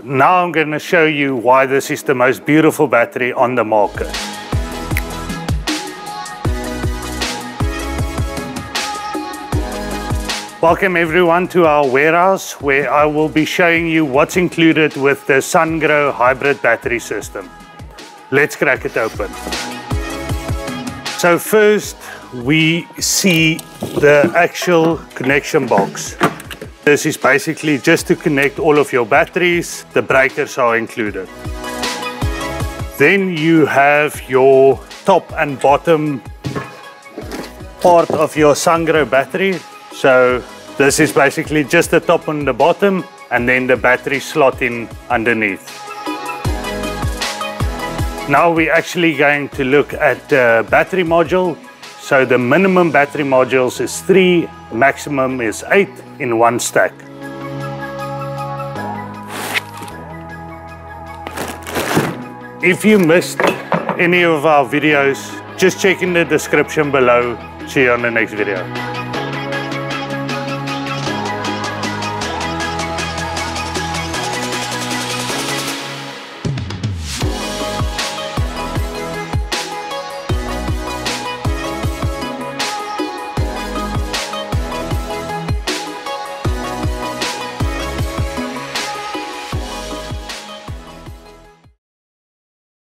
Now I'm going to show you why this is the most beautiful battery on the market. Welcome everyone to our warehouse, where I will be showing you what's included with the Sungrow hybrid battery system. Let's crack it open. So first we see the actual connection box. This is basically just to connect all of your batteries. The breakers are included. Then you have your top and bottom part of your Sungrow battery. So this is basically just the top and the bottom, and then the battery slot in underneath. Now we're actually going to look at the battery module. So the minimum battery modules is 3, maximum is 8 in one stack. If you missed any of our videos, just check in the description below. See you on the next video.